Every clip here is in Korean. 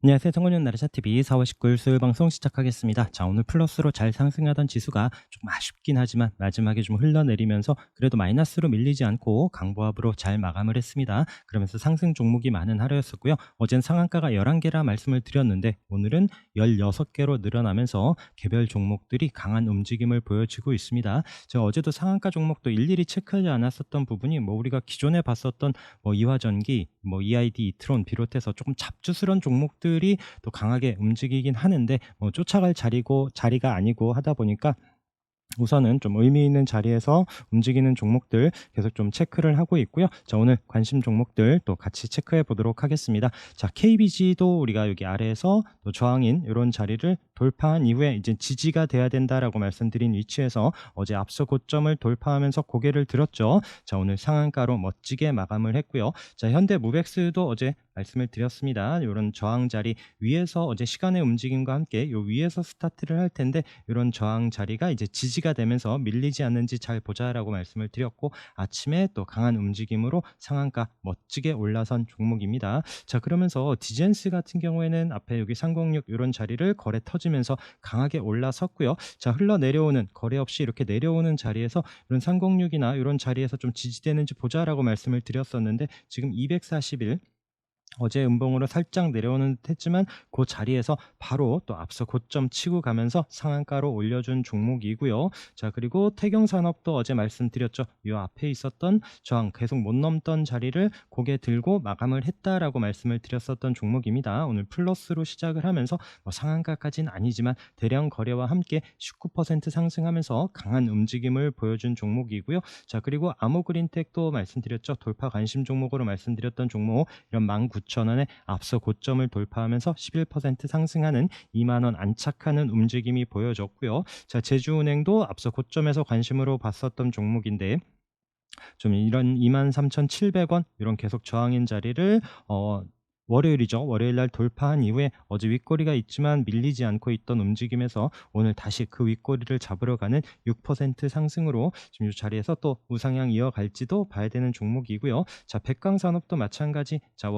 안녕하세요. 청년용 나르샤TV 4월 19일 수요일 방송 시작하겠습니다. 자, 오늘 플러스로 잘 상승하던 지수가 조금 아쉽긴 하지만 마지막에 좀 흘러내리면서 그래도 마이너스로 밀리지 않고 강보합으로 잘 마감을 했습니다. 그러면서 상승 종목이 많은 하루였었고요. 어젠 상한가가 11개라 말씀을 드렸는데 오늘은 16개로 늘어나면서 개별 종목들이 강한 움직임을 보여주고 있습니다. 제가 어제도 상한가 종목도 일일이 체크하지 않았었던 부분이 우리가 기존에 봤었던 이화전기, EID, 이트론 비롯해서 조금 잡주스러운 종목들이 또 강하게 움직이긴 하는데 쫓아갈 자리가 아니고 하다 보니까 우선은 좀 의미 있는 자리에서 움직이는 종목들 계속 좀 체크를 하고 있고요. 자, 오늘 관심 종목들 또 같이 체크해 보도록 하겠습니다. 자, KBG도 우리가 여기 아래에서 또 저항인 이런 자리를 돌파한 이후에 이제 지지가 돼야 된다라고 말씀드린 위치에서 어제 앞서 고점을 돌파하면서 고개를 들었죠. 자, 오늘 상한가로 멋지게 마감을 했고요. 자, 현대무백스도 어제 말씀을 드렸습니다. 이런 저항 자리 위에서 어제 시간의 움직임과 함께 요 위에서 스타트를 할 텐데 이런 저항 자리가 이제 지지가 되면서 밀리지 않는지 잘 보자라고 말씀을 드렸고, 아침에 또 강한 움직임으로 상한가 멋지게 올라선 종목입니다. 자, 그러면서 디젠스 같은 경우에는 앞에 여기 306 이런 자리를 거래 터지면서 강하게 올라섰고요. 자, 흘러내려오는 거래 없이 이렇게 내려오는 자리에서 이런 306이나 이런 자리에서 좀 지지되는지 보자라고 말씀을 드렸었는데 지금 241 어제 음봉으로 살짝 내려오는 듯 했지만 그 자리에서 바로 또 앞서 고점 치고 가면서 상한가로 올려준 종목이고요. 자, 그리고 태경산업도 어제 말씀드렸죠. 이 앞에 있었던 저항 계속 못 넘던 자리를 고개 들고 마감을 했다라고 말씀을 드렸었던 종목입니다. 오늘 플러스로 시작을 하면서 상한가까지는 아니지만 대량 거래와 함께 19% 상승하면서 강한 움직임을 보여준 종목이고요. 자, 그리고 아모그린텍도 말씀드렸죠. 돌파 관심 종목으로 말씀드렸던 종목, 이런 19,000원에 앞서 고점을 돌파하면서 11% 상승하는 2만 원 안착하는 움직임이 보여졌고요. 자, 제주은행도 앞서 고점에서 관심으로 봤었던 종목인데 좀 이런 23,700원 이런 계속 저항인 자리를 월요일이죠. 월요일 날 돌파한 이후에 어제 윗꼬리가 있지만 밀리지 않고 있던 움직임에서 오늘 다시 그 윗꼬리를 잡으러 가는 6% 상승으로 지금 이 자리에서 또 우상향 이어갈지도 봐야 되는 종목이고요. 자, 백강산업도 마찬가지. 자,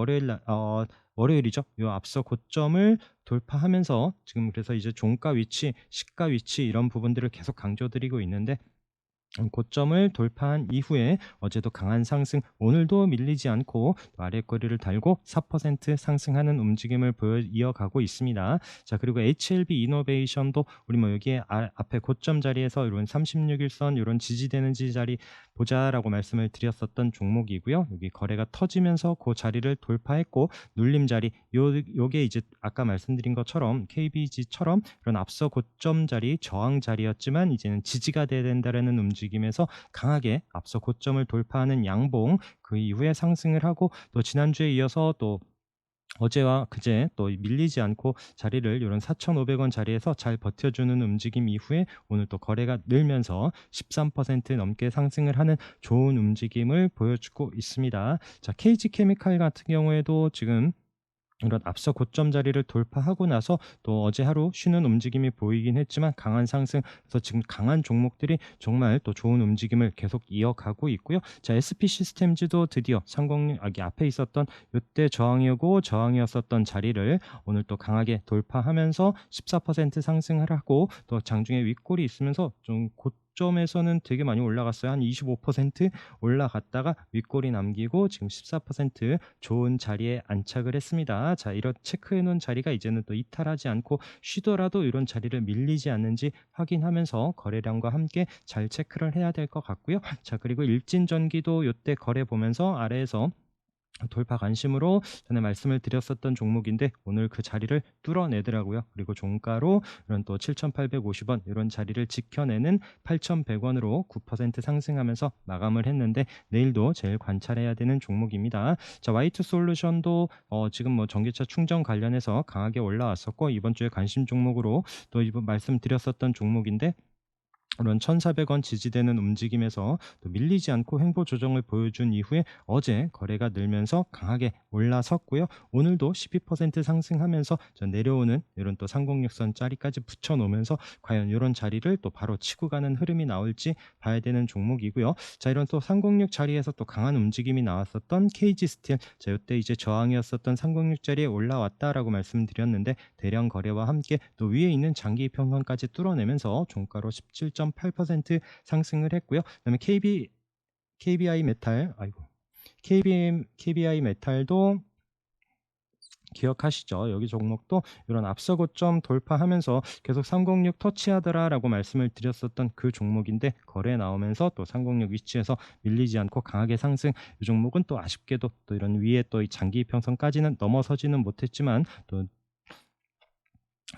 월요일이죠. 요 앞서 고점을 돌파하면서 지금 그래서 이제 종가 위치, 시가 위치 이런 부분들을 계속 강조드리고 있는데 고점을 돌파한 이후에 어제도 강한 상승, 오늘도 밀리지 않고 또 아랫거리를 달고 4% 상승하는 움직임을 이어가고 있습니다. 자, 그리고 HLB 이노베이션도 우리 여기에 앞에 고점 자리에서 이런 36일선 이런 지지되는 자리 보자라고 말씀을 드렸었던 종목이고요. 여기 거래가 터지면서 그 자리를 돌파했고 눌림 자리, 요게 이제 아까 말씀드린 것처럼 KBG처럼 이런 앞서 고점 자리, 저항 자리였지만 이제는 지지가 돼야 된다라는 움직임에서 강하게 앞서 고점을 돌파하는 양봉, 그 이후에 상승을 하고 또 지난주에 이어서 또 어제와 그제 또 밀리지 않고 자리를 이런 4,500원 자리에서 잘 버텨주는 움직임 이후에 오늘 또 거래가 늘면서 13% 넘게 상승을 하는 좋은 움직임을 보여주고 있습니다. 자, KG케미칼 같은 경우에도 지금 이런 앞서 고점 자리를 돌파하고 나서 또 어제 하루 쉬는 움직임이 보이긴 했지만 강한 상승, 그래서 지금 강한 종목들이 정말 또 좋은 움직임을 계속 이어가고 있고요. 자, SP 시스템즈도 드디어 306 여기 앞에 있었던 이때 저항이었었던 자리를 오늘 또 강하게 돌파하면서 14% 상승을 하고 또 장중에 윗골이 있으면서 좀 고점에서는 되게 많이 올라갔어요. 한 25% 올라갔다가 윗골이 남기고 지금 14% 좋은 자리에 안착을 했습니다. 자, 이런 체크해 놓은 자리가 이제는 또 이탈하지 않고 쉬더라도 이런 자리를 밀리지 않는지 확인하면서 거래량과 함께 잘 체크를 해야 될 것 같고요. 자, 그리고 일진전기도 이때 거래 보면서 아래에서 돌파 관심으로 전에 말씀을 드렸었던 종목인데 오늘 그 자리를 뚫어내더라고요. 그리고 종가로 이런 또 7,850원 이런 자리를 지켜내는 8,100원으로 9% 상승하면서 마감을 했는데 내일도 제일 관찰해야 되는 종목입니다. 자, 와이트 솔루션도 지금 전기차 충전 관련해서 강하게 올라왔었고 이번 주에 관심 종목으로 또 이번 말씀드렸었던 종목인데 이런 1,400원 지지되는 움직임에서 또 밀리지 않고 횡보 조정을 보여준 이후에 어제 거래가 늘면서 강하게 올라섰고요. 오늘도 12% 상승하면서 내려오는 이런 또 306선 자리까지 붙여놓으면서 과연 이런 자리를 또 바로 치고 가는 흐름이 나올지 봐야 되는 종목이고요. 자, 이런 또 306 자리에서 또 강한 움직임이 나왔었던 KG 스틸, 자, 이때 이제 저항이었었던 306 자리에 올라왔다라고 말씀드렸는데 대량 거래와 함께 또 위에 있는 장기 이평선까지 뚫어내면서 종가로 17.8% 상승을 했고요. 그다음에 KBI 메탈, KBI 메탈도 기억하시죠? 여기 종목도 이런 앞서 고점 돌파하면서 계속 306 터치하더라라고 말씀을 드렸었던 그 종목인데 거래 나오면서 또 306 위치에서 밀리지 않고 강하게 상승. 이 종목은 또 아쉽게도 또 이런 위에 또 이 장기 이평선까지는 넘어서지는 못했지만 또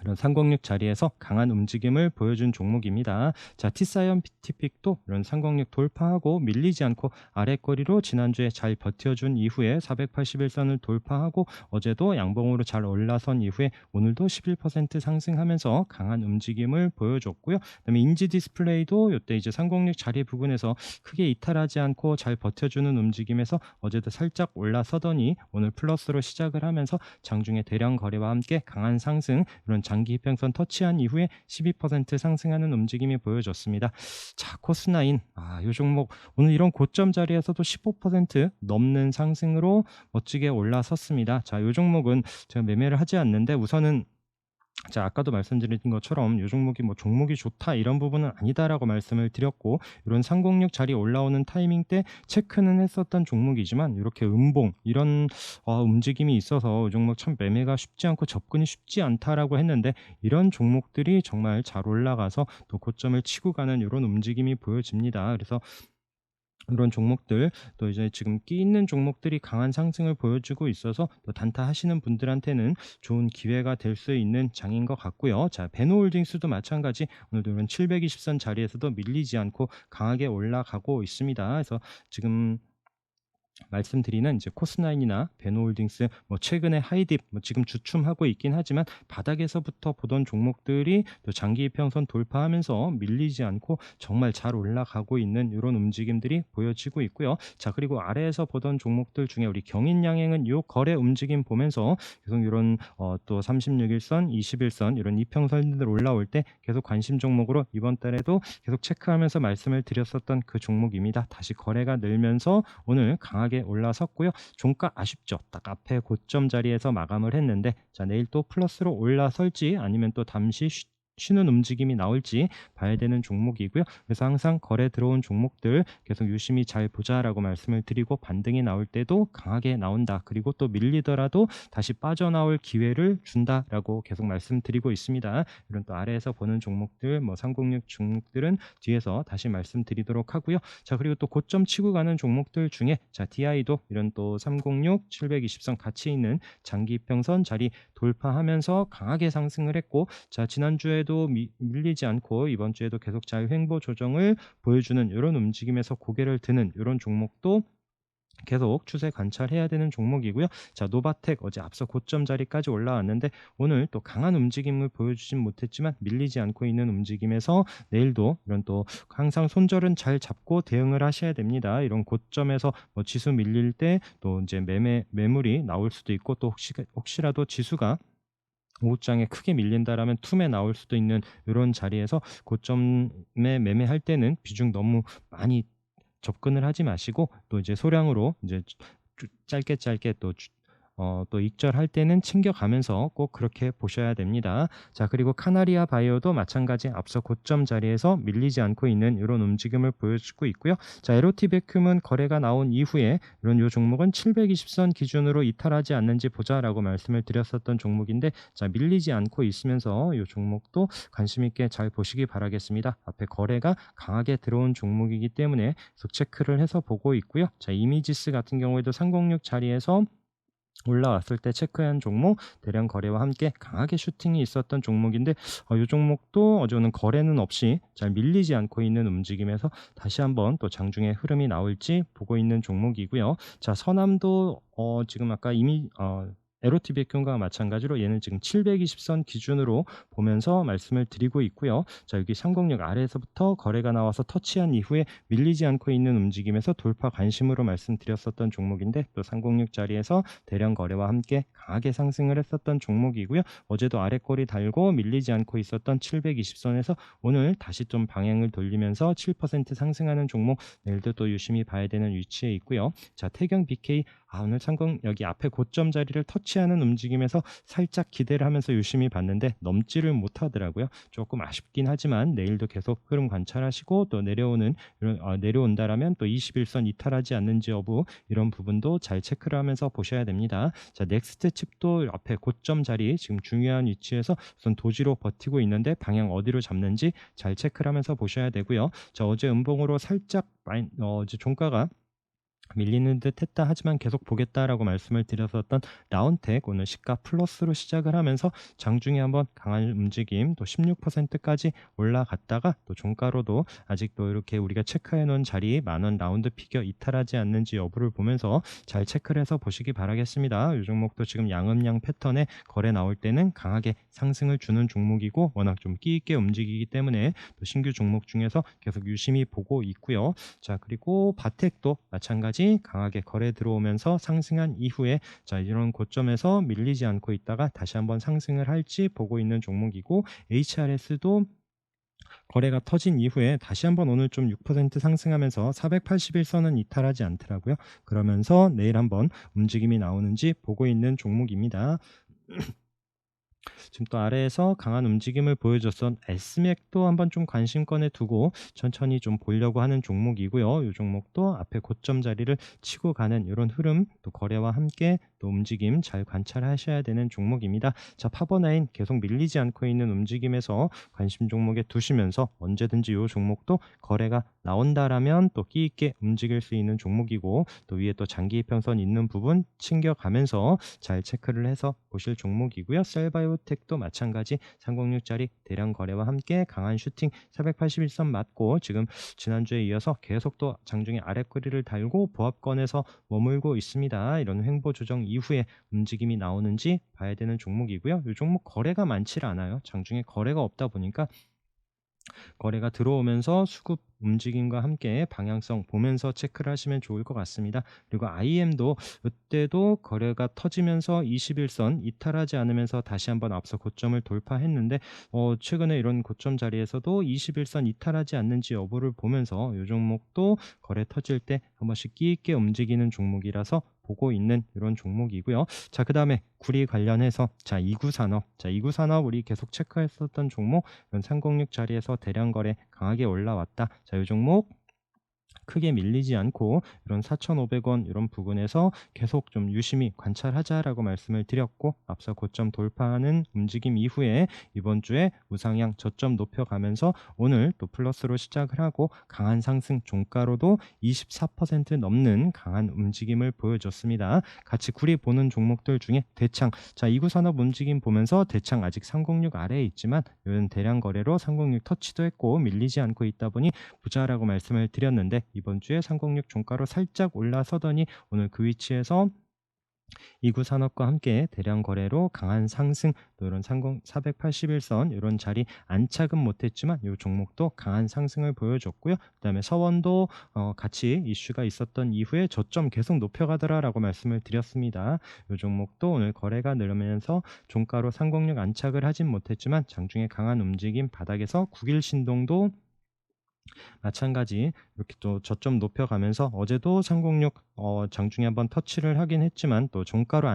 이런 306 자리에서 강한 움직임을 보여준 종목입니다. 자, T사이언티픽도 이런 306 돌파하고 밀리지 않고 아래꼬리로 지난주에 잘 버텨준 이후에 481선을 돌파하고 어제도 양봉으로 잘 올라선 이후에 오늘도 11% 상승하면서 강한 움직임을 보여줬고요. 그다음에 인지 디스플레이도 이때 이제 306 자리 부근에서 크게 이탈하지 않고 잘 버텨주는 움직임에서 어제도 살짝 올라서더니 오늘 플러스로 시작을 하면서 장중에 대량 거래와 함께 강한 상승, 이런 장기 이평선 터치한 이후에 12% 상승하는 움직임이 보여졌습니다. 자, 코스나인, 이 종목 오늘 이런 고점 자리에서도 15% 넘는 상승으로 멋지게 올라섰습니다. 자, 이 종목은 제가 매매를 하지 않는데 우선은 자, 아까도 말씀드린 것처럼 이 종목이 뭐 종목이 좋다 이런 부분은 아니다라고 말씀을 드렸고, 이런 306 자리 올라오는 타이밍 때 체크는 했었던 종목이지만 이렇게 음봉 이런 움직임이 있어서 이 종목 참 매매가 쉽지 않고 접근이 쉽지 않다라고 했는데 이런 종목들이 정말 잘 올라가서 또 고점을 치고 가는 이런 움직임이 보여집니다. 그래서 이런 종목들 또 이제 지금 끼 있는 종목들이 강한 상승을 보여주고 있어서 또 단타 하시는 분들한테는 좋은 기회가 될 수 있는 장인 것 같고요. 자, 베노홀딩스도 마찬가지 오늘도 이런 720선 자리에서도 밀리지 않고 강하게 올라가고 있습니다. 그래서 지금 말씀드리는 이제 코스나인이나 베노홀딩스 최근에 하이딥 지금 주춤하고 있긴 하지만 바닥에서부터 보던 종목들이 또 장기 이평선 돌파하면서 밀리지 않고 정말 잘 올라가고 있는 이런 움직임들이 보여지고 있고요. 자, 그리고 아래에서 보던 종목들 중에 우리 경인양행은 이 거래 움직임 보면서 계속 이런 또 36일선, 21선 이런 이평선들 올라올 때 계속 관심 종목으로 이번 달에도 계속 체크하면서 말씀을 드렸었던 그 종목입니다. 다시 거래가 늘면서 오늘 강하게 올라섰고요. 종가 아쉽죠. 딱 앞에 고점 자리에서 마감을 했는데 자, 내일 또 플러스로 올라설지 아니면 또 잠시 쉬는 움직임이 나올지 봐야 되는 종목이고요. 그래서 항상 거래 들어온 종목들 계속 유심히 잘 보자라고 말씀을 드리고 반등이 나올 때도 강하게 나온다. 그리고 또 밀리더라도 다시 빠져나올 기회를 준다라고 계속 말씀드리고 있습니다. 이런 또 아래에서 보는 종목들 306 종목들은 뒤에서 다시 말씀드리도록 하고요. 자, 그리고 또 고점 치고 가는 종목들 중에 자, DI도 이런 또 306, 720선 같이 있는 장기 이평선 자리 돌파하면서 강하게 상승을 했고, 자, 지난주에도 밀리지 않고 이번 주에도 계속 잘 횡보 조정을 보여주는 이런 움직임에서 고개를 드는 이런 종목도 계속 추세 관찰해야 되는 종목이고요. 자, 노바텍 어제 앞서 고점 자리까지 올라왔는데 오늘 또 강한 움직임을 보여주진 못했지만 밀리지 않고 있는 움직임에서 내일도 이런 또 항상 손절은 잘 잡고 대응을 하셔야 됩니다. 이런 고점에서 지수 밀릴 때 또 이제 매물이 나올 수도 있고 또 혹시라도 지수가 오후장에 크게 밀린다라면 툼에 나올 수도 있는 이런 자리에서 고점에 매매할 때는 비중 너무 많이 접근을 하지 마시고 또 이제 소량으로 이제 짧게 또 익절할 때는 챙겨가면서 꼭 그렇게 보셔야 됩니다. 자, 그리고 카나리아 바이오도 마찬가지 앞서 고점 자리에서 밀리지 않고 있는 이런 움직임을 보여주고 있고요. 자, LOT 베큐은 거래가 나온 이후에 이런 요 종목은 720선 기준으로 이탈하지 않는지 보자라고 말씀을 드렸었던 종목인데 자, 밀리지 않고 있으면서 이 종목도 관심 있게 잘 보시기 바라겠습니다. 앞에 거래가 강하게 들어온 종목이기 때문에 계속 체크를 해서 보고 있고요. 자, 이미지스 같은 경우에도 306 자리에서 올라왔을 때 체크한 종목 대량 거래와 함께 강하게 슈팅이 있었던 종목인데 이 종목도 어제는 거래는 없이 잘 밀리지 않고 있는 움직임에서 다시 한번 또 장중에 흐름이 나올지 보고 있는 종목이고요. 자, 서남도 지금 아까 이미 에로티백균과 마찬가지로 얘는 지금 720선 기준으로 보면서 말씀을 드리고 있고요. 자, 여기 306 아래에서부터 거래가 나와서 터치한 이후에 밀리지 않고 있는 움직임에서 돌파 관심으로 말씀드렸었던 종목인데, 또 306 자리에서 대량 거래와 함께 강하게 상승을 했었던 종목이고요. 어제도 아래 꼬리 달고 밀리지 않고 있었던 720선에서 오늘 다시 좀 방향을 돌리면서 7% 상승하는 종목, 내일도 또 유심히 봐야 되는 위치에 있고요. 자, 태경 BK, 오늘 상공 여기 앞에 고점 자리를 터치하는 움직임에서 살짝 기대를 하면서 유심히 봤는데 넘지를 못하더라고요. 조금 아쉽긴 하지만 내일도 계속 흐름 관찰하시고, 또 내려오는 내려온다라면 또 21선 이탈하지 않는지 여부, 이런 부분도 잘 체크를 하면서 보셔야 됩니다. 자, 넥스트 칩도 앞에 고점 자리 지금 중요한 위치에서 우선 도지로 버티고 있는데 방향 어디로 잡는지 잘 체크를 하면서 보셔야 되고요. 자, 어제 음봉으로 살짝 이제 종가가 밀리는 듯 했다 하지만 계속 보겠다라고 말씀을 드렸었던 라운텍, 오늘 시가 플러스로 시작을 하면서 장중에 한번 강한 움직임, 또 16%까지 올라갔다가 또 종가로도 아직도 이렇게 우리가 체크해 놓은 자리 만원 라운드 피겨 이탈하지 않는지 여부를 보면서 잘 체크를 해서 보시기 바라겠습니다. 이 종목도 지금 양음양 패턴에 거래 나올 때는 강하게 상승을 주는 종목이고, 워낙 좀 끼 있게 움직이기 때문에 또 신규 종목 중에서 계속 유심히 보고 있고요. 자, 그리고 바텍도 마찬가지 강하게 거래 들어오면서 상승한 이후에, 자, 이런 고점에서 밀리지 않고 있다가 다시 한번 상승을 할지 보고 있는 종목이고, HRS도 거래가 터진 이후에 다시 한번 오늘 좀 6% 상승하면서 481선은 이탈하지 않더라고요. 그러면서 내일 한번 움직임이 나오는지 보고 있는 종목입니다. 지금 또 아래에서 강한 움직임을 보여줬던 S맥도 한번 좀 관심권에 두고 천천히 좀 보려고 하는 종목이고요. 이 종목도 앞에 고점 자리를 치고 가는 이런 흐름, 또 거래와 함께 또 움직임 잘 관찰하셔야 되는 종목입니다. 자, 파버나인 계속 밀리지 않고 있는 움직임에서 관심 종목에 두시면서 언제든지 이 종목도 거래가 나온다라면 또 끼 있게 움직일 수 있는 종목이고, 또 위에 또 장기 이평선 있는 부분 챙겨가면서 잘 체크를 해서 보실 종목이고요. 셀바이오텍도 마찬가지 306짜리 대량 거래와 함께 강한 슈팅 481선 맞고 지금 지난주에 이어서 계속 또 장중에 아랫꼬리를 달고 보합권에서 머물고 있습니다. 이런 횡보 조정 이후에 움직임이 나오는지 봐야 되는 종목이고요. 이 종목 거래가 많지 않아요. 장중에 거래가 없다 보니까 거래가 들어오면서 수급 움직임과 함께 방향성 보면서 체크를 하시면 좋을 것 같습니다. 그리고 IM도 이때도 거래가 터지면서 21선 이탈하지 않으면서 다시 한번 앞서 고점을 돌파했는데, 최근에 이런 고점 자리에서도 21선 이탈하지 않는지 여부를 보면서 이 종목도 거래 터질 때 한 번씩 끼 있게 움직이는 종목이라서 보고 있는 이런 종목이고요. 자, 그 다음에 구리 관련해서 이구산업, 이구산업 우리 계속 체크했었던 종목, 이런 306 자리에서 대량 거래 강하게 올라왔다. 자, 이 종목 크게 밀리지 않고 이런 4,500원 이런 부분에서 계속 좀 유심히 관찰하자라고 말씀을 드렸고, 앞서 고점 돌파하는 움직임 이후에 이번 주에 우상향 저점 높여가면서 오늘 또 플러스로 시작을 하고 강한 상승, 종가로도 24% 넘는 강한 움직임을 보여줬습니다. 같이 구리 보는 종목들 중에 대창, 자, 이구산업 움직임 보면서 대창 아직 306 아래에 있지만 이런 대량 거래로 306 터치도 했고 밀리지 않고 있다 보니 보자라고 말씀을 드렸는데, 이번 주에 306 종가로 살짝 올라서더니 오늘 그 위치에서 이구산업과 함께 대량 거래로 강한 상승, 또 이런 481선 이런 자리 안착은 못했지만 이 종목도 강한 상승을 보여줬고요. 그다음에 서원도 같이 이슈가 있었던 이후에 저점 계속 높여가더라라고 말씀을 드렸습니다. 이 종목도 오늘 거래가 늘면서 종가로 306 안착을 하진 못했지만 장중에 강한 움직임, 바닥에서 9일 신동도 마찬가지 이렇게 또 저점 높여가면서 어제도 306 장중에 한번 터치를 하긴 했지만 또 종가로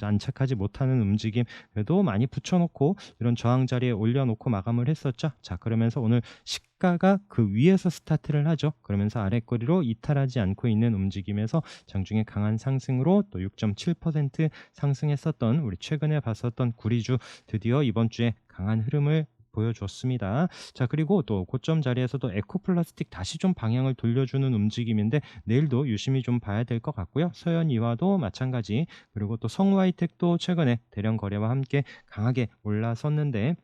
안착하지 못하는 움직임, 그래도 많이 붙여놓고 이런 저항 자리에 올려놓고 마감을 했었죠. 자, 그러면서 오늘 시가가 그 위에서 스타트를 하죠. 그러면서 아랫꼬리로 이탈하지 않고 있는 움직임에서 장중에 강한 상승으로 또 6.7% 상승했었던 우리 최근에 봤었던 구리주, 드디어 이번 주에 강한 흐름을 보여줬습니다. 자, 그리고 또 고점 자리에서도 에코플라스틱 다시 좀 방향을 돌려주는 움직임인데 내일도 유심히 좀 봐야 될 것 같고요. 서현이와도 마찬가지, 그리고 또 성우하이텍도 최근에 대량 거래와 함께 강하게 올라섰는데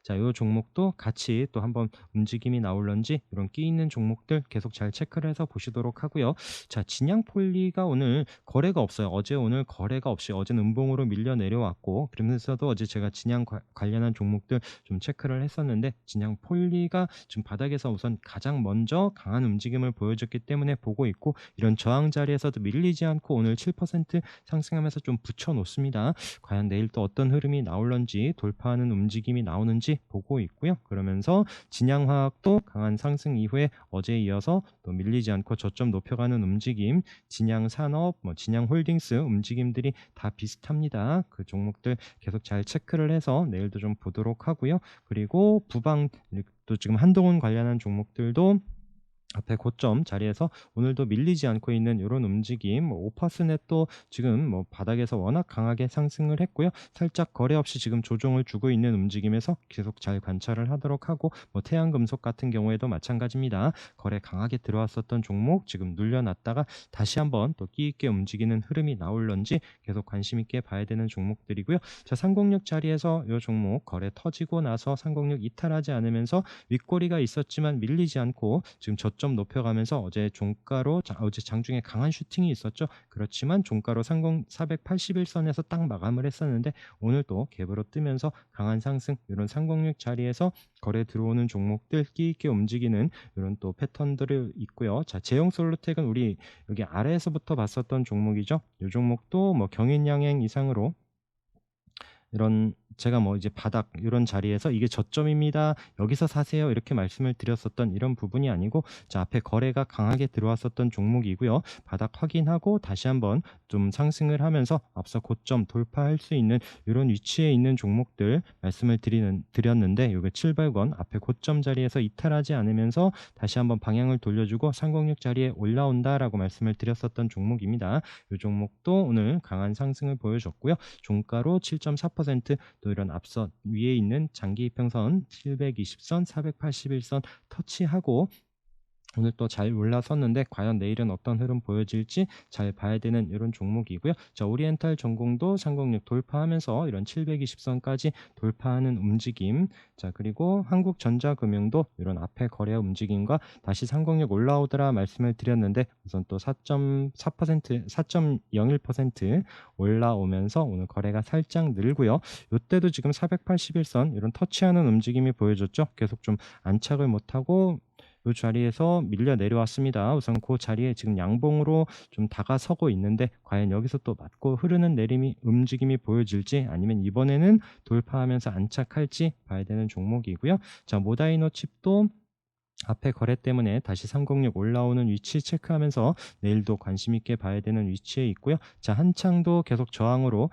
자, 요 종목도 같이 또 한번 움직임이 나올런지 이런 끼 있는 종목들 계속 잘 체크를 해서 보시도록 하고요. 자, 진양폴리가 오늘 거래가 없어요. 어제 오늘 거래가 없이 어제는 음봉으로 밀려 내려왔고, 그러면서도 어제 제가 진양 관련한 종목들 좀 체크를 했었는데, 진양폴리가 지금 바닥에서 우선 가장 먼저 강한 움직임을 보여줬기 때문에 보고 있고, 이런 저항 자리에서도 밀리지 않고 오늘 7% 상승하면서 좀 붙여놓습니다. 과연 내일 또 어떤 흐름이 나올런지, 돌파하는 움직임이 나오는지 보고 있고요. 그러면서 진양화학도 강한 상승 이후에 어제에 이어서 또 밀리지 않고 저점 높여가는 움직임, 진양산업, 진양홀딩스 움직임들이 다 비슷합니다. 그 종목들 계속 잘 체크를 해서 내일도 좀 보도록 하고요. 그리고 부방 또 지금 한동훈 관련한 종목들도 앞에 고점 자리에서 오늘도 밀리지 않고 있는 이런 움직임, 오파스넷도 지금 바닥에서 워낙 강하게 상승을 했고요. 살짝 거래 없이 지금 조정을 주고 있는 움직임에서 계속 잘 관찰을 하도록 하고, 태양금속 같은 경우에도 마찬가지입니다. 거래 강하게 들어왔었던 종목 지금 눌려놨다가 다시 한번 또 끼 있게 움직이는 흐름이 나올런지 계속 관심 있게 봐야 되는 종목들이고요. 자, 306 자리에서 이 종목 거래 터지고 나서 306 이탈하지 않으면서 윗꼬리가 있었지만 밀리지 않고 지금 저점 높여가면서 어제 종가로 어제 장중에 강한 슈팅이 있었죠. 그렇지만 종가로 481선에서 딱 마감을 했었는데, 오늘 또 갭으로 뜨면서 강한 상승, 이런 306 자리에서 거래 들어오는 종목들 끼 있게 움직이는 이런 또 패턴들이 있고요. 자, 제형솔루텍은 우리 여기 아래에서부터 봤었던 종목이죠. 이 종목도 경인양행 이상으로 이런 제가 이제 바닥 이런 자리에서 이게 저점입니다, 여기서 사세요 이렇게 말씀을 드렸었던 이런 부분이 아니고, 자, 앞에 거래가 강하게 들어왔었던 종목이고요. 바닥 확인하고 다시 한번 좀 상승을 하면서 앞서 고점 돌파할 수 있는 이런 위치에 있는 종목들 말씀을 드렸는데, 이게 700원 앞에 고점 자리에서 이탈하지 않으면서 다시 한번 방향을 돌려주고 306 자리에 올라온다라고 말씀을 드렸었던 종목입니다. 이 종목도 오늘 강한 상승을 보여줬고요. 종가로 7.4%, 또 이런 앞서 위에 있는 장기 이평선 720선, 481선 터치하고 오늘 또 잘 올라섰는데, 과연 내일은 어떤 흐름 보여질지 잘 봐야 되는 이런 종목이고요. 자, 오리엔탈 전공도 306 돌파하면서 이런 720선까지 돌파하는 움직임. 자, 그리고 한국전자금융도 이런 앞에 거래 움직임과 다시 306 올라오더라 말씀을 드렸는데, 우선 또 4.4%, 4.01% 올라오면서 오늘 거래가 살짝 늘고요. 이때도 지금 481선 이런 터치하는 움직임이 보여줬죠. 계속 좀 안착을 못하고 이 자리에서 밀려 내려왔습니다. 우선 그 자리에 지금 양봉으로 좀 다가서고 있는데, 과연 여기서 또 맞고 흐르는 움직임이 보여질지, 아니면 이번에는 돌파하면서 안착할지 봐야 되는 종목이고요. 자, 모다이노 칩도 앞에 거래 때문에 다시 306 올라오는 위치 체크하면서 내일도 관심 있게 봐야 되는 위치에 있고요. 자, 한창도 계속 저항으로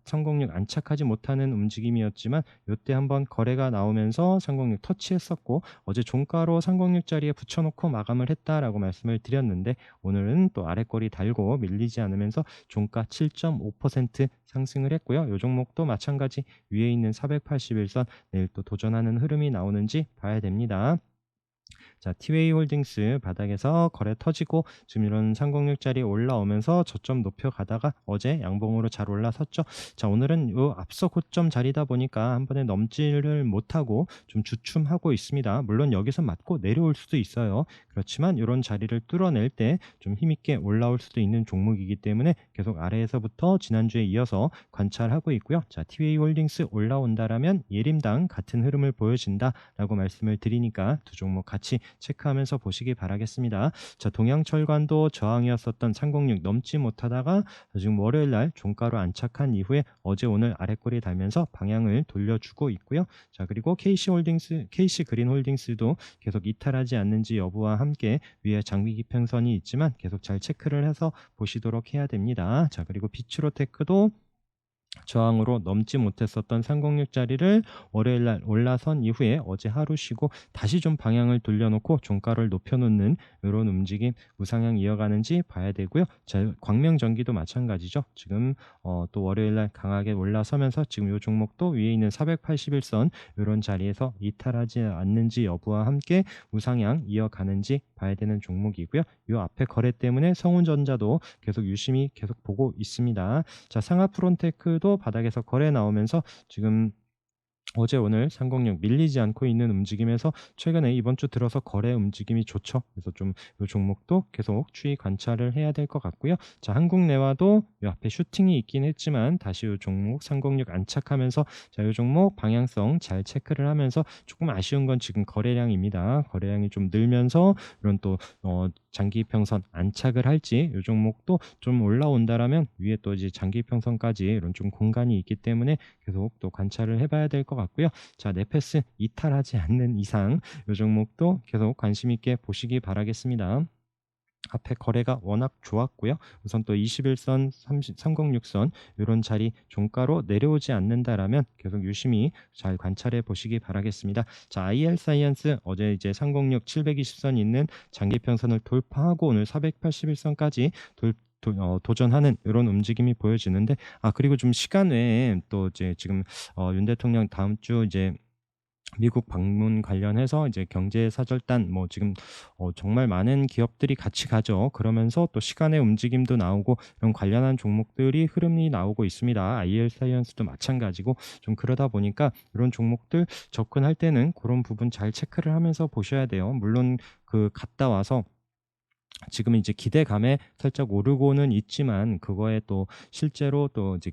306 안착하지 못하는 움직임이었지만, 이때 한번 거래가 나오면서 306 터치했었고, 어제 종가로 306 자리에 붙여놓고 마감을 했다라고 말씀을 드렸는데, 오늘은 또 아래꼬리 달고 밀리지 않으면서 종가 7.5% 상승을 했고요. 이 종목도 마찬가지 위에 있는 481선 내일 또 도전하는 흐름이 나오는지 봐야 됩니다. 자, 티웨이 홀딩스 바닥에서 거래 터지고 지금 이런 306짜리 올라오면서 저점 높여가다가 어제 양봉으로 잘 올라섰죠. 자, 오늘은 요 앞서 고점 자리다 보니까 한 번에 넘지를 못하고 좀 주춤하고 있습니다. 물론 여기서 맞고 내려올 수도 있어요. 그렇지만 이런 자리를 뚫어낼 때 좀 힘있게 올라올 수도 있는 종목이기 때문에 계속 아래에서부터 지난주에 이어서 관찰하고 있고요. 자, 티웨이 홀딩스 올라온다라면 예림당 같은 흐름을 보여준다라고 말씀을 드리니까 두 종목 같이 체크하면서 보시기 바라겠습니다. 자, 동양철관도 저항이었었던 306 넘지 못하다가 지금 월요일날 종가로 안착한 이후에 어제 오늘 아래꼬리 달면서 방향을 돌려주고 있고요. 자, 그리고 KC그린홀딩스도 계속 이탈하지 않는지 여부와 함께 위에 장기 기평선이 있지만 계속 잘 체크를 해서 보시도록 해야 됩니다. 자, 그리고 비츠로테크도 저항으로 넘지 못했었던 306짜리를 월요일날 올라선 이후에 어제 하루 쉬고 다시 좀 방향을 돌려놓고 종가를 높여놓는 이런 움직임 우상향 이어가는지 봐야 되고요. 자, 광명전기도 마찬가지죠. 지금 또 월요일날 강하게 올라서면서 지금 이 종목도 위에 있는 481선 이런 자리에서 이탈하지 않는지 여부와 함께 우상향 이어가는지 봐야 되는 종목이고요. 이 앞에 거래 때문에 성운전자도 계속 유심히 계속 보고 있습니다. 자, 상하프론테크도 바닥에서 거래 나오면서 지금 어제 오늘 306 밀리지 않고 있는 움직임에서 최근에 이번 주 들어서 거래 움직임이 좋죠. 그래서 좀 이 종목도 계속 추이 관찰을 해야 될 것 같고요. 자, 한국 내와도 이 앞에 슈팅이 있긴 했지만 다시 이 종목 306 안착하면서 자, 이 종목 방향성 잘 체크를 하면서 조금 아쉬운 건 지금 거래량입니다. 거래량이 좀 늘면서 이런 또 장기 평선 안착을 할지 이 종목도 좀 올라온다라면 위에 또 이제 장기 평선까지 이런 좀 공간이 있기 때문에 계속 또 관찰을 해봐야 될 것 같고요. 자, 네페스 이탈하지 않는 이상 이 종목도 계속 관심 있게 보시기 바라겠습니다. 앞에 거래가 워낙 좋았고요. 우선 또 21선, 306선 이런 자리 종가로 내려오지 않는다라면 계속 유심히 잘 관찰해 보시기 바라겠습니다. 자, IR 사이언스 어제 이제 306 720선 있는 장기평선을 돌파하고 오늘 481선까지 도전하는 이런 움직임이 보여지는데 그리고 좀 시간 외에 또 이제 지금 윤 대통령 다음 주 이제 미국 방문 관련해서 이제 경제사절단 뭐 지금 정말 많은 기업들이 같이 가죠. 그러면서 또 시간의 움직임도 나오고 이런 관련한 종목들이 흐름이 나오고 있습니다. IR 사이언스도 마찬가지고 좀 그러다 보니까 이런 종목들 접근할 때는 그런 부분 잘 체크를 하면서 보셔야 돼요. 물론 그 갔다 와서 지금 이제 기대감에 살짝 오르고는 있지만 그거에 또 실제로 또 이제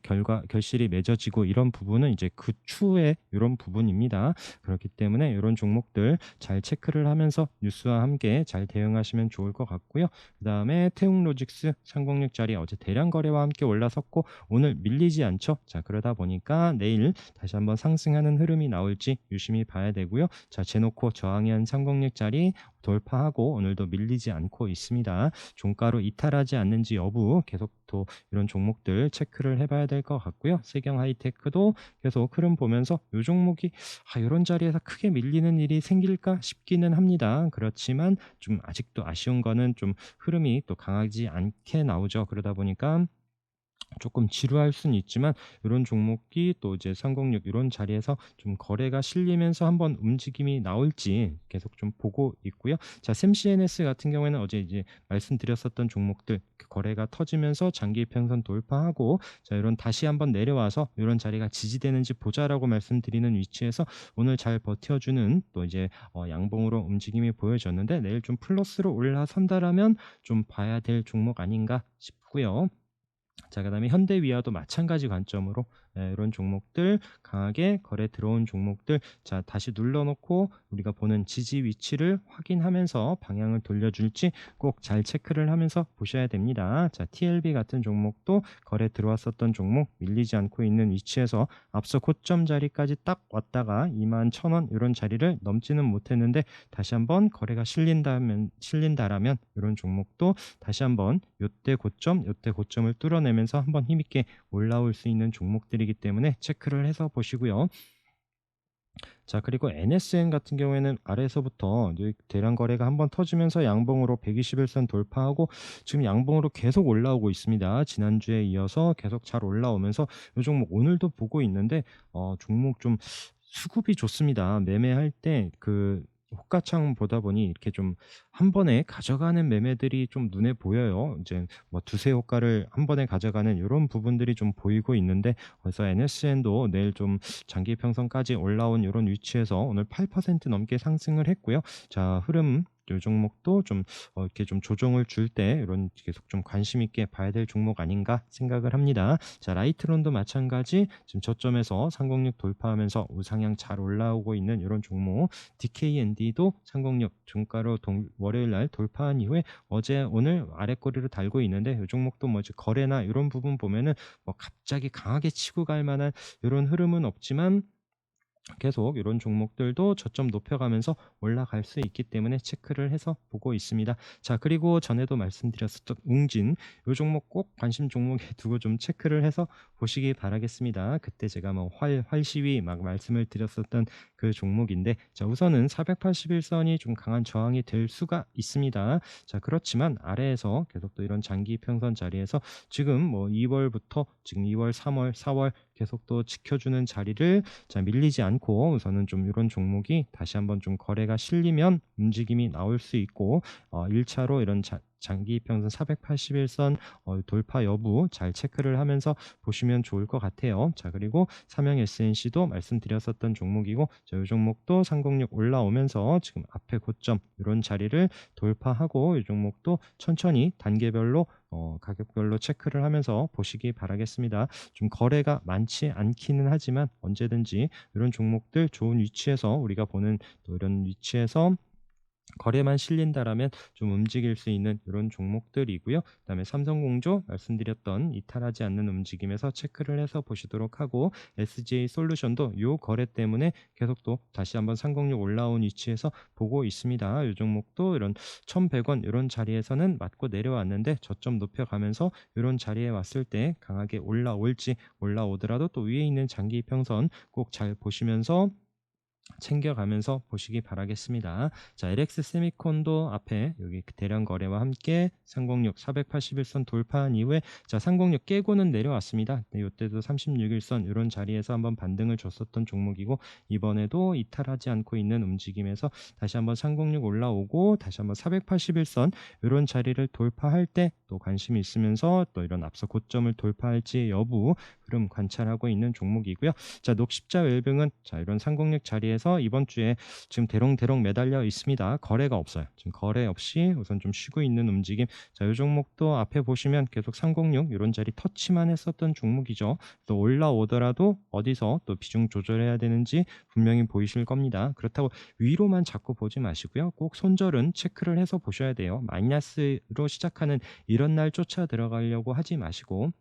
결실이 맺어지고 이런 부분은 이제 그 추후에 이런 부분입니다. 그렇기 때문에 이런 종목들 잘 체크를 하면서 뉴스와 함께 잘 대응하시면 좋을 것 같고요. 그다음에 태웅로직스 306짜리 어제 대량 거래와 함께 올라섰고 오늘 밀리지 않죠. 자, 그러다 보니까 내일 다시 한번 상승하는 흐름이 나올지 유심히 봐야 되고요. 자, 제노코 저항연 306짜리 돌파하고 오늘도 밀리지 않고 있습니다. 종가로 이탈하지 않는지 여부 계속 또 이런 종목들 체크를 해봐야 될 것 같고요. 세경 하이테크도 계속 흐름 보면서 이 종목이 이런 자리에서 크게 밀리는 일이 생길까 싶기는 합니다. 그렇지만 좀 아직도 아쉬운 거는 좀 흐름이 또 강하지 않게 나오죠. 그러다 보니까 조금 지루할 수는 있지만 이런 종목이 또 이제 306 이런 자리에서 좀 거래가 실리면서 한번 움직임이 나올지 계속 좀 보고 있고요. 자, 샘CNS 같은 경우에는 어제 이제 말씀드렸었던 종목들 거래가 터지면서 장기 평선 돌파하고 자, 이런 다시 한번 내려와서 이런 자리가 지지되는지 보자라고 말씀드리는 위치에서 오늘 잘 버텨주는 또 이제 양봉으로 움직임이 보여졌는데 내일 좀 플러스로 올라선다라면 좀 봐야 될 종목 아닌가 싶고요. 자, 그다음에 현대위아도 마찬가지 관점으로 이런 종목들 강하게 거래 들어온 종목들 자, 다시 눌러놓고 우리가 보는 지지 위치를 확인하면서 방향을 돌려줄지 꼭 잘 체크를 하면서 보셔야 됩니다. 자, TLB 같은 종목도 거래 들어왔었던 종목 밀리지 않고 있는 위치에서 앞서 고점 자리까지 딱 왔다가 21,000원 이런 자리를 넘지는 못했는데 다시 한번 거래가 실린다라면 이런 종목도 다시 한번 요때 고점을 뚫어내면서 한번 힘있게 올라올 수 있는 종목들이기 때문에 체크를 해서 보시고요. 자, 그리고 NSN 같은 경우에는 아래에서부터 이제 대량 거래가 한번 터지면서 양봉으로 121선 돌파하고 지금 양봉으로 계속 올라오고 있습니다. 지난주에 이어서 계속 잘 올라오면서 이 종목 오늘도 보고 있는데 종목 좀 수급이 좋습니다. 매매할 때 그 호가창 보다 보니 이렇게 좀 한 번에 가져가는 매매들이 좀 눈에 보여요. 이제 뭐 두세 호가를 한 번에 가져가는 이런 부분들이 좀 보이고 있는데 그래서 NSN도 내일 좀 장기 평선까지 올라온 이런 위치에서 오늘 8% 넘게 상승을 했고요. 자, 흐름 이 종목도 좀 이렇게 좀 조정을 줄 때 이런 계속 좀 관심 있게 봐야 될 종목 아닌가 생각을 합니다. 자, 라이트론도 마찬가지 지금 저점에서 306 돌파하면서 우상향 잘 올라오고 있는 이런 종목 DKND도 306 종가로 월요일 날 돌파한 이후에 어제 오늘 아래꼬리로 달고 있는데 이 종목도 뭐 거래나 이런 부분 보면은 뭐 갑자기 강하게 치고 갈 만한 이런 흐름은 없지만 계속 이런 종목들도 저점 높여가면서 올라갈 수 있기 때문에 체크를 해서 보고 있습니다. 자, 그리고 전에도 말씀드렸었던 웅진 이 종목 꼭 관심 종목에 두고 좀 체크를 해서 보시기 바라겠습니다. 그때 제가 뭐 활시위 막 말씀을 드렸었던 그 종목인데 자, 우선은 481선이 좀 강한 저항이 될 수가 있습니다. 자, 그렇지만 아래에서 계속 또 이런 장기 평선 자리에서 지금 뭐 2월부터 지금 2월, 3월, 4월 계속 또 지켜주는 자리를 자, 밀리지 않고 우선은 좀 이런 종목이 다시 한번 좀 거래가 실리면 움직임이 나올 수 있고 1차로 이런 장기 이평선 481선 돌파 여부 잘 체크를 하면서 보시면 좋을 것 같아요. 자, 그리고 삼양 SNC도 말씀드렸었던 종목이고, 자, 이 종목도 306 올라오면서 지금 앞에 고점 이런 자리를 돌파하고, 이 종목도 천천히 단계별로 가격별로 체크를 하면서 보시기 바라겠습니다. 좀 거래가 많지 않기는 하지만 언제든지 이런 종목들 좋은 위치에서 우리가 보는 또 이런 위치에서 거래만 실린다라면 좀 움직일 수 있는 이런 종목들이고요. 그다음에 삼성공조 말씀드렸던 이탈하지 않는 움직임에서 체크를 해서 보시도록 하고, SJ 솔루션도 요 거래 때문에 계속 또 다시 한번 306 올라온 위치에서 보고 있습니다. 이 종목도 이런 1,100원 이런 자리에서는 맞고 내려왔는데 저점 높여가면서 이런 자리에 왔을 때 강하게 올라올지, 올라오더라도 또 위에 있는 장기 평선 꼭 잘 보시면서 챙겨가면서 보시기 바라겠습니다. 자, LX 세미콘도 앞에 여기 대량 거래와 함께 306 481선 돌파한 이후에, 자, 306 깨고는 내려왔습니다. 네, 이때도 36일선 이런 자리에서 한번 반등을 줬었던 종목이고, 이번에도 이탈하지 않고 있는 움직임에서 다시 한번 306 올라오고 다시 한번 481선 이런 자리를 돌파할 때 또 관심이 있으면서 또 이런 앞서 고점을 돌파할지 여부 흐름 관찰하고 있는 종목이고요. 자, 녹십자 웰빙은 자, 이런 306 자리에서 이번 주에 지금 대롱대롱 매달려 있습니다. 거래가 없어요. 지금 거래 없이 우선 좀 쉬고 있는 움직임. 자, 이 종목도 앞에 보시면 계속 306 이런 자리 터치만 했었던 종목이죠. 또 올라오더라도 어디서 또 비중 조절해야 되는지 분명히 보이실 겁니다. 그렇다고 위로만 자꾸 보지 마시고요. 꼭 손절은 체크를 해서 보셔야 돼요. 마이너스로 시작하는 이런 날 쫓아 들어가려고 하지 마시고,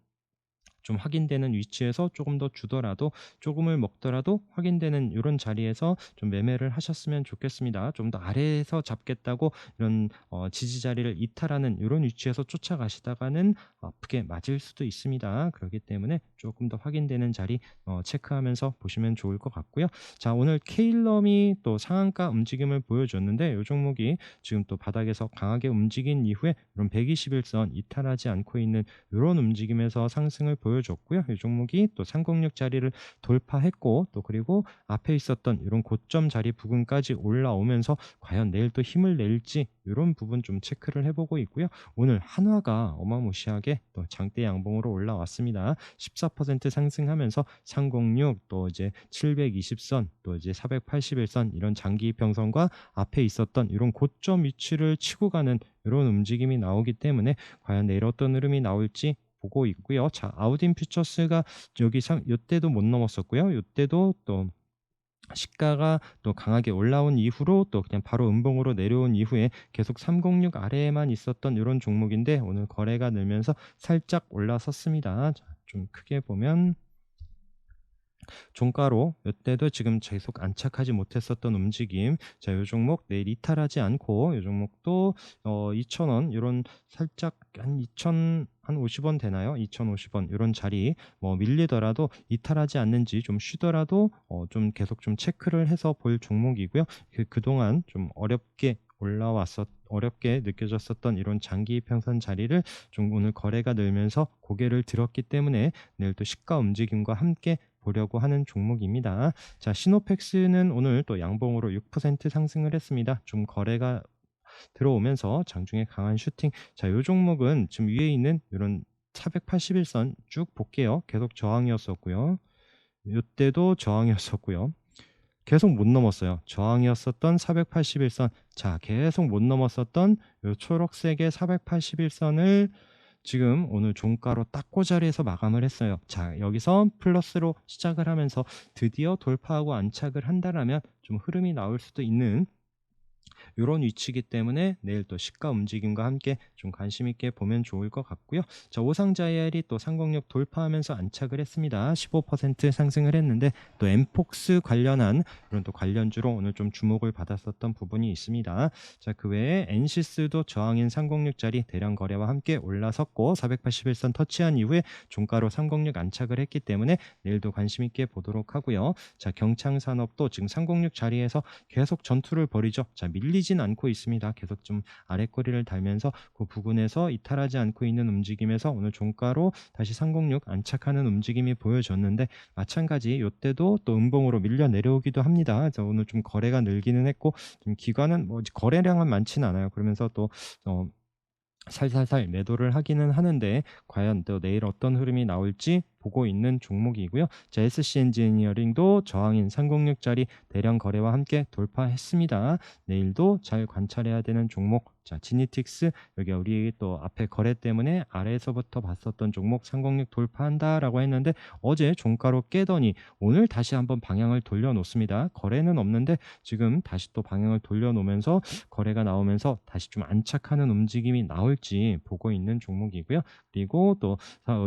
좀 확인되는 위치에서 조금 더 주더라도, 조금을 먹더라도 확인되는 이런 자리에서 좀 매매를 하셨으면 좋겠습니다. 좀 더 아래에서 잡겠다고 이런 지지 자리를 이탈하는 이런 위치에서 쫓아가시다가는 아프게 맞을 수도 있습니다. 그렇기 때문에 조금 더 확인되는 자리 체크하면서 보시면 좋을 것 같고요. 자, 오늘 케일럼이 또 상한가 움직임을 보여줬는데, 이 종목이 지금 또 바닥에서 강하게 움직인 이후에 이런 121선 이탈하지 않고 있는 이런 움직임에서 상승을 보여줬고요. 이 종목이 또 306 자리를 돌파했고, 또 그리고 앞에 있었던 이런 고점 자리 부근까지 올라오면서 과연 내일 또 힘을 낼지 이런 부분 좀 체크를 해보고 있고요. 오늘 한화가 어마무시하게 또 장대 양봉으로 올라왔습니다. 14% 상승하면서 306, 또 이제 720선, 또 이제 481선 이런 장기 평선과 앞에 있었던 이런 고점 위치를 치고 가는 이런 움직임이 나오기 때문에 과연 내일 어떤 흐름이 나올지 보고 있고요. 자, 아우딘 퓨처스가 여기 이때도 못 넘었었고요. 이때도 또 시가가 또 강하게 올라온 이후로 또 그냥 바로 음봉으로 내려온 이후에 계속 306 아래에만 있었던 이런 종목인데, 오늘 거래가 늘면서 살짝 올라섰습니다. 자, 좀 크게 보면 종가로 이때도 지금 계속 안착하지 못했었던 움직임. 자, 요 종목 내일 이탈하지 않고, 요 종목도 2,000원 이런 살짝 한 2,000 한 50원 되나요? 2,050원 이런 자리 밀리더라도 이탈하지 않는지 좀 쉬더라도 좀 계속 좀 체크를 해서 볼 종목이고요. 그동안 좀 어렵게 느껴졌었던 이런 장기 평선 자리를 좀 오늘 거래가 늘면서 고개를 들었기 때문에 내일 또 시가 움직임과 함께 보려고 하는 종목입니다. 자, 시노펙스는 오늘 또 양봉으로 6% 상승을 했습니다. 좀 거래가 들어오면서 장중에 강한 슈팅. 자, 이 종목은 지금 위에 있는 이런 481선 쭉 볼게요. 계속 저항이었었고요. 이때도 저항이었었고요. 계속 못 넘었어요. 저항이었었던 481선. 자, 계속 못 넘었었던 이 초록색의 481선을 지금 오늘 종가로 딱 그 자리에서 마감을 했어요. 자, 여기서 플러스로 시작을 하면서 드디어 돌파하고 안착을 한다라면 좀 흐름이 나올 수도 있는 이런 위치이기 때문에 내일 또 시가 움직임과 함께 좀 관심 있게 보면 좋을 것 같고요. 자, 오상자이알이 또 306 돌파하면서 안착을 했습니다. 15% 상승을 했는데, 또 엠폭스 관련한 이런 또 관련주로 오늘 좀 주목을 받았었던 부분이 있습니다. 자, 그 외에 엔시스도 저항인 306짜리 대량 거래와 함께 올라섰고 481선 터치한 이후에 종가로 306 안착을 했기 때문에 내일도 관심 있게 보도록 하고요. 자, 경창산업도 지금 306 자리에서 계속 전투를 벌이죠. 자, 밀리진 않고 있습니다. 계속 좀 아랫꼬리를 달면서 그 부근에서 이탈하지 않고 있는 움직임에서 오늘 종가로 다시 306 안착하는 움직임이 보여졌는데, 마찬가지 이때도 또 음봉으로 밀려 내려오기도 합니다. 그래서 오늘 좀 거래가 늘기는 했고, 좀 기관은 거래량은 많지는 않아요. 그러면서 또 살살살 매도를 하기는 하는데 과연 또 내일 어떤 흐름이 나올지 보고 있는 종목이고요. 자, SC 엔지니어링도 저항인 306짜리 대량 거래와 함께 돌파했습니다. 내일도 잘 관찰해야 되는 종목. 자, 지니틱스 여기 우리 또 앞에 거래 때문에 아래에서부터 봤었던 종목 306 돌파한다라고 했는데 어제 종가로 깨더니 오늘 다시 한번 방향을 돌려놓습니다. 거래는 없는데 지금 다시 또 방향을 돌려놓으면서 거래가 나오면서 다시 좀 안착하는 움직임이 나올지 보고 있는 종목이고요. 그리고 또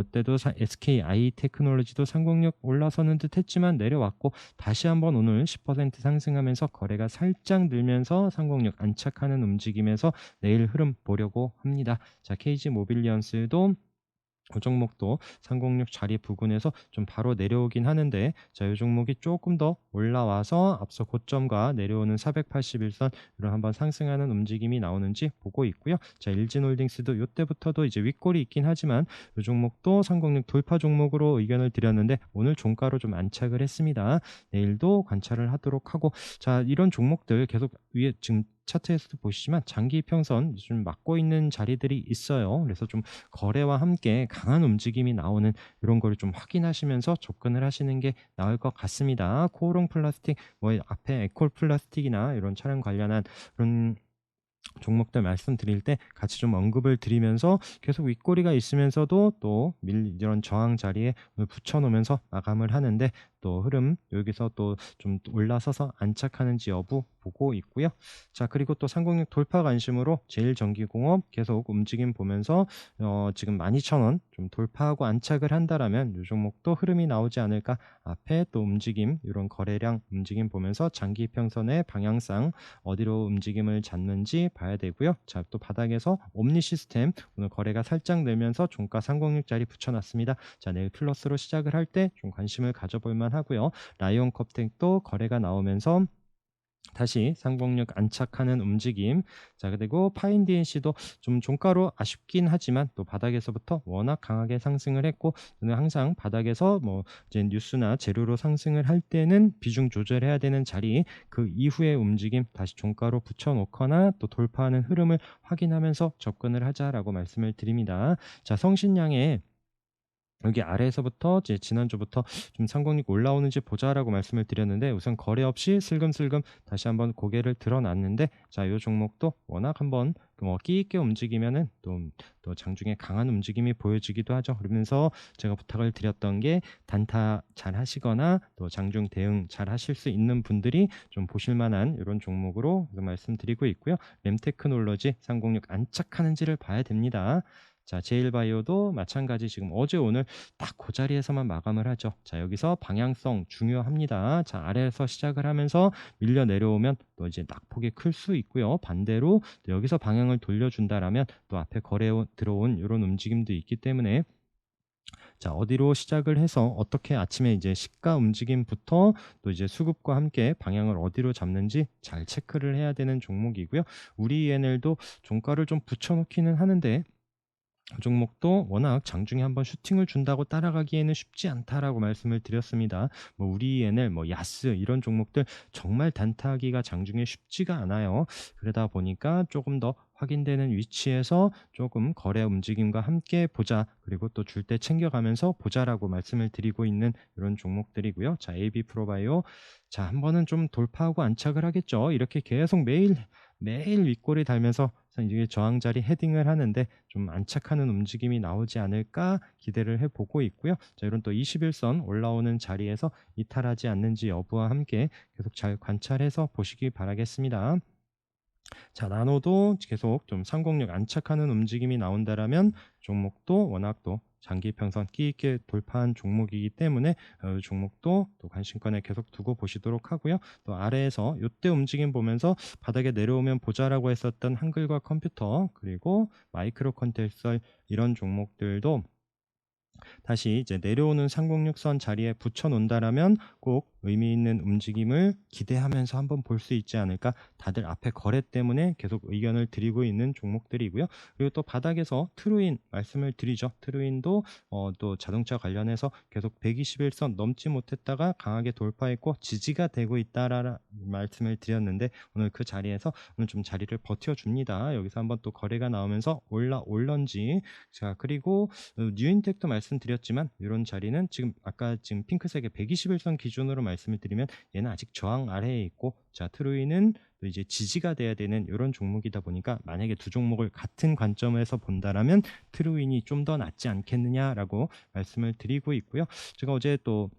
이때도 SKI 테크놀로지도 306 올라서는 듯 했지만 내려왔고 다시 한번 오늘 10% 상승하면서 거래가 살짝 늘면서 306 안착하는 움직임에서 내일 흐름 보려고 합니다. 자, KG 모빌리언스도 이 종목도 306 자리 부근에서 좀 바로 내려오긴 하는데 자, 이 종목이 조금 더 올라와서 앞서 고점과 내려오는 481선 이런 한번 상승하는 움직임이 나오는지 보고 있고요. 자, LG홀딩스도 이때부터도 이제 윗골이 있긴 하지만 이 종목도 306 돌파 종목으로 의견을 드렸는데 오늘 종가로 좀 안착을 했습니다. 내일도 관찰을 하도록 하고 자, 이런 종목들 계속 위에 지금 차트에서도 보시지만 장기 이평선 좀 막고 있는 자리들이 있어요. 그래서 좀 거래와 함께 강한 움직임이 나오는 이런 거를 좀 확인하시면서 접근을 하시는 게 나을 것 같습니다. 코오롱 플라스틱, 뭐 앞에 에콜 플라스틱이나 이런 차량 관련한 그런 종목들 말씀드릴 때 같이 좀 언급을 드리면서 계속 윗꼬리가 있으면서도 또 이런 저항 자리에 붙여 놓으면서 마감을 하는데 또 흐름 여기서 또 좀 올라서서 안착하는지 여부 보고 있고요. 자, 그리고 또 306 돌파 관심으로 제일전기공업 계속 움직임 보면서 지금 12,000원 좀 돌파하고 안착을 한다라면 이 종목도 흐름이 나오지 않을까. 앞에 또 움직임 이런 거래량 움직임 보면서 장기 평선의 방향상 어디로 움직임을 잡는지 봐야 되고요. 자, 또 바닥에서 옴니 시스템 오늘 거래가 살짝 늘면서 종가 306짜리 붙여놨습니다. 자, 내일 플러스로 시작을 할 때 좀 관심을 가져볼 만하고요. 라이온 컵텍도 거래가 나오면서 다시 306 안착하는 움직임. 자, 그리고 파인 DNC도 좀 종가로 아쉽긴 하지만 또 바닥에서부터 워낙 강하게 상승을 했고 저는 항상 바닥에서 뭐 이제 뉴스나 재료로 상승을 할 때는 비중 조절해야 되는 자리 그 이후의 움직임 다시 종가로 붙여 놓거나 또 돌파하는 흐름을 확인하면서 접근을 하자라고 말씀을 드립니다. 자, 성신양의 여기 아래에서부터 이제 지난주부터 좀 상공lik 올라오는지 보자라고 말씀을 드렸는데 우선 거래 없이 슬금슬금 다시 한번 고개를 들어놨는데 자, 이 종목도 워낙 한번 끼 있게 움직이면은 또 장중에 강한 움직임이 보여지기도 하죠. 그러면서 제가 부탁을 드렸던 게 단타 잘 하시거나 또 장중 대응 잘 하실 수 있는 분들이 좀 보실 만한 이런 종목으로 말씀드리고 있고요. 램테크놀로지 306 안착하는지를 봐야 됩니다. 자, 제일바이오도 마찬가지 지금 어제 오늘 딱 그 자리에서만 마감을 하죠. 자, 여기서 방향성 중요합니다. 자, 아래에서 시작을 하면서 밀려 내려오면 또 이제 낙폭이 클 수 있고요. 반대로 또 여기서 방향을 돌려준다라면 또 앞에 거래 들어온 이런 움직임도 있기 때문에 자, 어디로 시작을 해서 어떻게 아침에 이제 시가 움직임부터 또 이제 수급과 함께 방향을 어디로 잡는지 잘 체크를 해야 되는 종목이고요. 우리 ENL도 종가를 좀 붙여놓기는 하는데 그 종목도 워낙 장중에 한번 슈팅을 준다고 따라가기에는 쉽지 않다라고 말씀을 드렸습니다. 뭐 우리 ENL, 뭐 야스 이런 종목들 정말 단타하기가 장중에 쉽지가 않아요. 그러다 보니까 조금 더 확인되는 위치에서 조금 거래 움직임과 함께 보자. 그리고 또 줄 때 챙겨가면서 보자라고 말씀을 드리고 있는 이런 종목들이고요. 자, AB 프로바이오 자, 한 번은 좀 돌파하고 안착을 하겠죠. 이렇게 계속 매일 윗골이 달면서 이게 저항 자리 헤딩을 하는데 좀 안착하는 움직임이 나오지 않을까 기대를 해보고 있고요. 자, 이런 또 21선 올라오는 자리에서 이탈하지 않는지 여부와 함께 계속 잘 관찰해서 보시기 바라겠습니다. 자, 나노도 계속 좀 306 안착하는 움직임이 나온다라면 종목도 워낙 또 장기 평선 끼 있게 돌파한 종목이기 때문에 종목도 또 관심권에 계속 두고 보시도록 하고요. 또 아래에서 이때 움직임 보면서 바닥에 내려오면 보자라고 했었던 한글과 컴퓨터 그리고 마이크로 컨텐썰 이런 종목들도 다시 이제 내려오는 306선 자리에 붙여 놓는다라면 꼭 의미 있는 움직임을 기대하면서 한번 볼 수 있지 않을까. 다들 앞에 거래 때문에 계속 의견을 드리고 있는 종목들이고요. 그리고 또 바닥에서 트루인 말씀을 드리죠. 트루인도 또 자동차 관련해서 계속 121선 넘지 못했다가 강하게 돌파했고 지지가 되고 있다라는 말씀을 드렸는데, 오늘 그 자리에서 오늘 좀 자리를 버텨줍니다. 여기서 한번 또 거래가 나오면서 올런지. 자, 그리고 뉴인텍도 말씀드렸지만 이런 자리는 지금 아까 지금 핑크색의 121선 기준으로 말씀을 드리면 얘는 아직 저항 아래에 있고, 자, 트루이는 또 이제 지지가 돼야 되는 이런 종목이다 보니까 만약에 두 종목을 같은 관점에서 본다라면 트루인이 좀 더 낫지 않겠느냐라고 말씀을 드리고 있고요. 제가 어제 또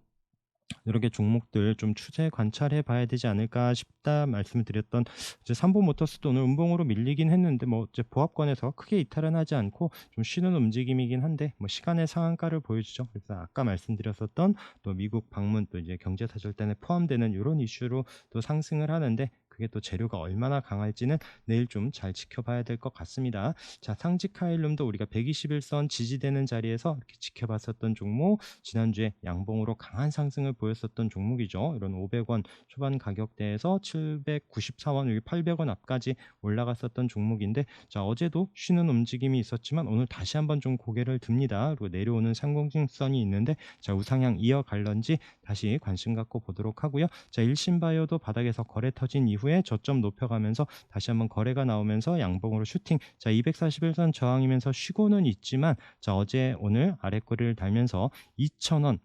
여러 개 종목들 좀 추세 관찰해 봐야 되지 않을까 싶다 말씀을 드렸던, 이제 삼보모터스도 오늘 음봉으로 밀리긴 했는데 뭐 이제 보합권에서 크게 이탈은 하지 않고 좀 쉬는 움직임이긴 한데 뭐 시간의 상한가를 보여주죠. 그래서 아까 말씀드렸었던 또 미국 방문, 또 이제 경제사절단에 포함되는 이런 이슈로 또 상승을 하는데, 그게 또 재료가 얼마나 강할지는 내일 좀 잘 지켜봐야 될 것 같습니다. 자, 상지카일륨도 우리가 121선 지지되는 자리에서 이렇게 지켜봤었던 종목, 지난주에 양봉으로 강한 상승을 보였었던 종목이죠. 이런 500원 초반 가격대에서 794원, 여기 800원 앞까지 올라갔었던 종목인데, 자, 어제도 쉬는 움직임이 있었지만 오늘 다시 한번 좀 고개를 듭니다. 그리고 내려오는 상공직선이 있는데, 자, 우상향 이어갈런지 다시 관심 갖고 보도록 하고요. 자, 일신바이오도 바닥에서 거래 터진 이후에 저점 높여가면서 다시 한번 거래가 나오면서 양봉으로 슈팅. 자, 241선 저항이면서 쉬고는 있지만, 자, 어제 오늘 아래꼬리를 달면서 2,000원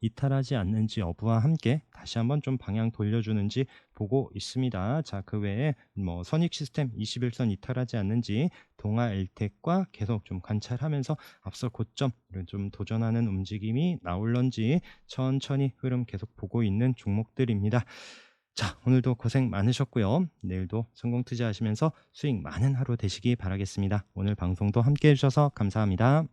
이탈하지 않는지 여부와 함께 다시 한번 좀 방향 돌려주는지 보고 있습니다. 자, 그 외에 뭐 선익 시스템 21선 이탈하지 않는지 동아 엘텍과 계속 좀 관찰하면서 앞서 고점을 좀 도전하는 움직임이 나올런지 천천히 흐름 계속 보고 있는 종목들입니다. 자, 오늘도 고생 많으셨고요. 내일도 성공 투자하시면서 수익 많은 하루 되시기 바라겠습니다. 오늘 방송도 함께 해주셔서 감사합니다.